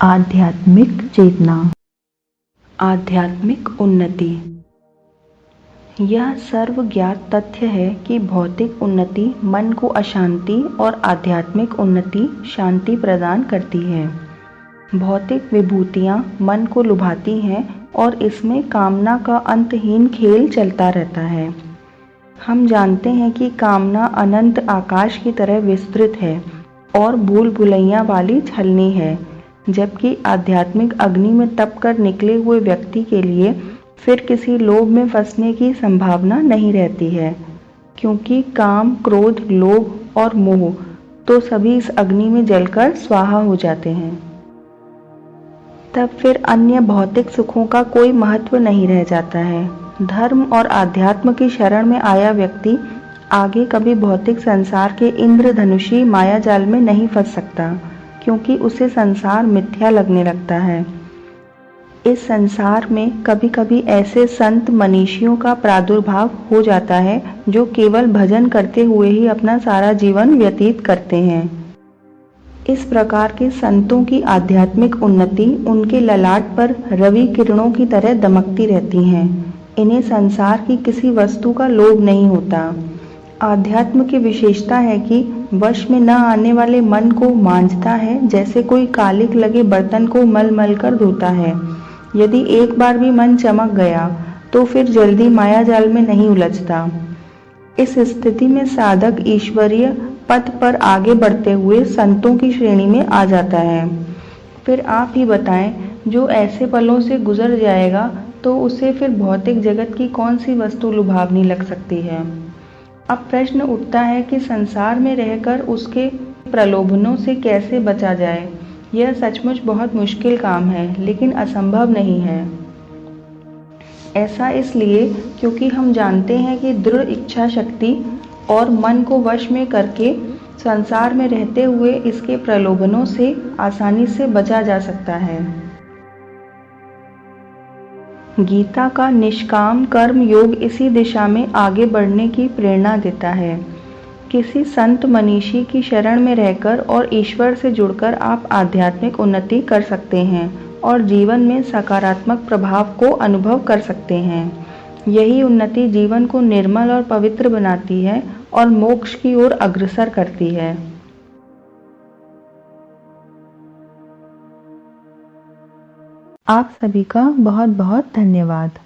आध्यात्मिक चेतना, आध्यात्मिक उन्नति। यह सर्वज्ञात तथ्य है कि भौतिक उन्नति मन को अशांति और आध्यात्मिक उन्नति शांति प्रदान करती है। भौतिक विभूतियाँ मन को लुभाती हैं और इसमें कामना का अंतहीन खेल चलता रहता है। हम जानते हैं कि कामना अनंत आकाश की तरह विस्तृत है और भूल भुलैया वाली छलनी है, जबकि आध्यात्मिक अग्नि में तप कर निकले हुए व्यक्ति के लिए फिर किसी लोभ में फंसने की संभावना नहीं रहती है, क्योंकि काम, क्रोध, लोभ और मोह तो सभी इस अग्नि में जलकर स्वाहा हो जाते हैं। तब फिर अन्य भौतिक सुखों का कोई महत्व नहीं रह जाता है। धर्म और आध्यात्म की शरण में आया व्यक्ति आगे कभी भौतिक संसार के इंद्रधनुषी मायाजाल में नहीं फंस सकता, क्योंकि उसे संसार मिथ्या लगने लगता है। इस संसार में कभी कभी ऐसे संत मनीषियों का प्रादुर्भाव हो जाता है जो केवल भजन करते हुए ही अपना सारा जीवन व्यतीत करते हैं। इस प्रकार के संतों की आध्यात्मिक उन्नति उनके ललाट पर रवि किरणों की तरह दमकती रहती हैं। इन्हें संसार की किसी वस्तु का लोभ नहीं होता। आध्यात्म की विशेषता है कि वश में न आने वाले मन को मांझता है, जैसे कोई कालिक लगे बर्तन को मल मल कर धोता है। यदि एक बार भी मन चमक गया तो फिर जल्दी मायाजाल में नहीं उलझता। इस स्थिति में साधक ईश्वरीय पथ पर आगे बढ़ते हुए संतों की श्रेणी में आ जाता है। फिर आप ही बताएं, जो ऐसे पलों से गुजर जाएगा तो उसे फिर भौतिक जगत की कौन सी वस्तु लुभावनी लग सकती है। अब प्रश्न उठता है कि संसार में रहकर उसके प्रलोभनों से कैसे बचा जाए। यह सचमुच बहुत मुश्किल काम है, लेकिन असंभव नहीं है। ऐसा इसलिए क्योंकि हम जानते हैं कि दृढ़ इच्छा शक्ति और मन को वश में करके संसार में रहते हुए इसके प्रलोभनों से आसानी से बचा जा सकता है। गीता का निष्काम कर्म योग इसी दिशा में आगे बढ़ने की प्रेरणा देता है। किसी संत मनीषी की शरण में रहकर और ईश्वर से जुड़कर आप आध्यात्मिक उन्नति कर सकते हैं और जीवन में सकारात्मक प्रभाव को अनुभव कर सकते हैं। यही उन्नति जीवन को निर्मल और पवित्र बनाती है और मोक्ष की ओर अग्रसर करती है। आप सभी का बहुत बहुत धन्यवाद।